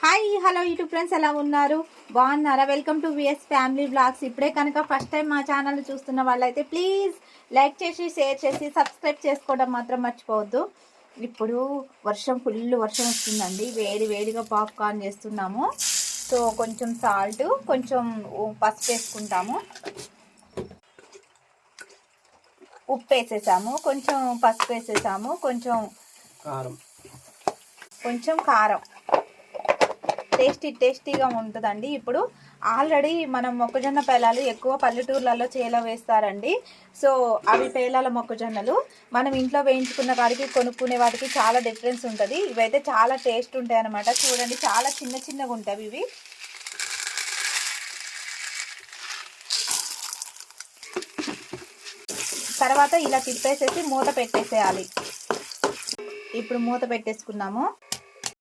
Hi hello YouTube friends, ఎలా ఉన్నారు? బాగున్నారా? Welcome to VS family blogs. ఇప్పుడే కనుక ఫస్ట్ టైం మా ఛానల్ చూస్తున్న వాళ్ళైతే ప్లీజ్ లైక్ చేసి షేర్ చేసి సబ్స్క్రైబ్ చేసుకోవడం మాత్రం మర్చిపోవద్దు. ఇప్పుడు ఫుల్ వర్షం వస్తుందండి. వేడిగా పాప్కార్న్ చేస్తున్నాము. సో కొంచెం సాల్ట్, కొంచెం పసుపు వేసుకుంటాము. ఉప్పు వేసేసాము, కొంచెం పసుపు వేసేసాము, కొంచెం కారం. టేస్టీగా ఉంటుందండి. ఇప్పుడు ఆల్రెడీ మనం మొక్కజొన్న పేలాలు ఎక్కువ పల్లెటూర్లలో చేలో వేస్తారండి. సో అవి పేలాల మొక్కజొన్నలు మనం ఇంట్లో వేయించుకున్న కాడికి కొనుక్కునే వాటికి చాలా డిఫరెన్స్ ఉంటుంది. ఇవైతే చాలా టేస్ట్ ఉంటాయి అన్నమాట. చూడండి, చాలా చిన్నగా ఉంటాయి ఇవి. తర్వాత ఇలా తిప్పేసేసి మూత పెట్టేసేయాలి. ఇప్పుడు మూత పెట్టేసుకున్నాము.